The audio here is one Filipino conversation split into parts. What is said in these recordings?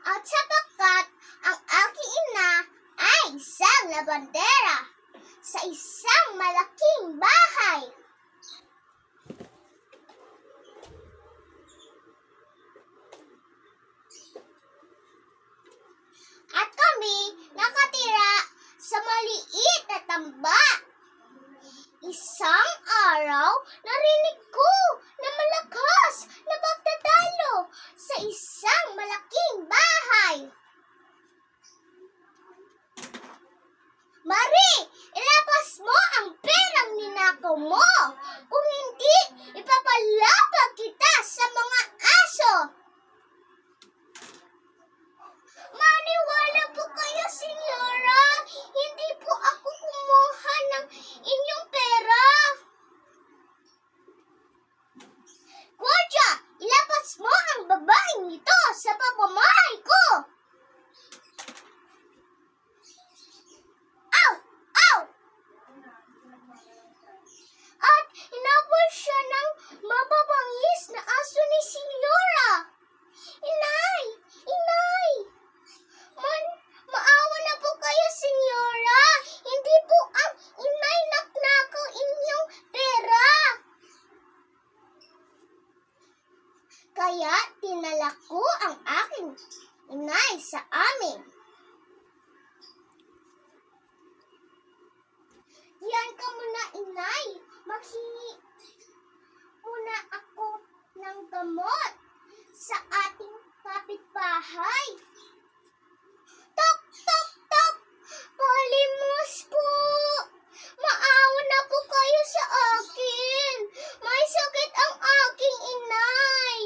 At sapagkat ang aking ina ay isang labandera sa isang malaking bahay. At kami nakatira sa maliit na tambat. Isang araw, narinig ko na malakas na pagdadalo sa isang malaking bahay. Mari, ilabas mo ang perang ninakaw mo. Kung hindi, ipapalapag kita sa mga aso. Maniwala po kayo, Senyora. Hindi po ako kumuha ng inyong pera. Guardia, ilabas mo ang babaeng ito sa pamamahay ko. Aw! Aw! At hinabol siya ng mababangis na aso ni Senyora. Inay! Inay! Maawa na po kayo, Senyora. Hindi po ang inay naknakaw inyong pera. Kaya tinala ko ang aking inay sa amin. Yan ka muna, inay. Maghingi muna ako ng gamot sa ating kapitbahay. Tok, tok, tok! Palimos po! Maawa na po kayo sa akin. May sakit ang aking inay.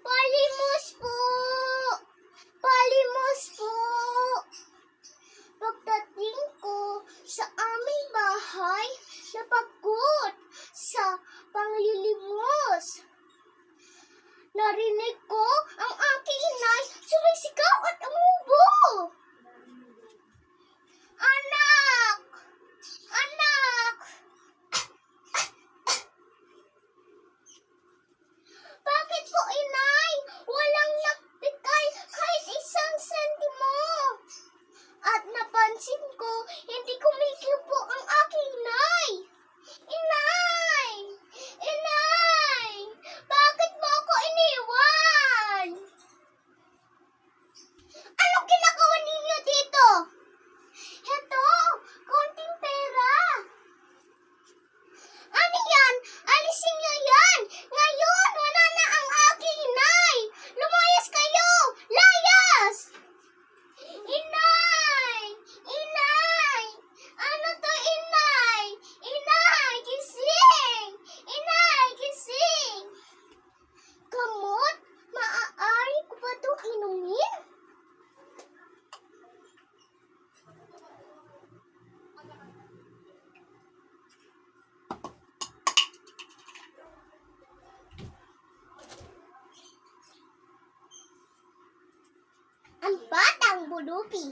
Palimos po! Palimos po! Pagdating ko sa aming bahay, napagod sa panglilimos. Narinig ko ang aking inay sumisigaw at umubo. Anak! Anak! Bakit po, inay? Walang nagbigay kahit isang sentimo. At napansin ko, hindi kumikibo ang aking inay. Inay! Inay! Bakit mo ako iniwan? Anong ginagawa ninyo dito? Heto, konting pera. Ano yan? Alisin niyo yan. Ngayon, wala na ang aking inay. Lumayas kayo. Layas! Inay! Inay! Ano to, inay? Inay, gising! Inay, gising! Gamot? Maaari ko ba itong inumin? Ang batang bulupi.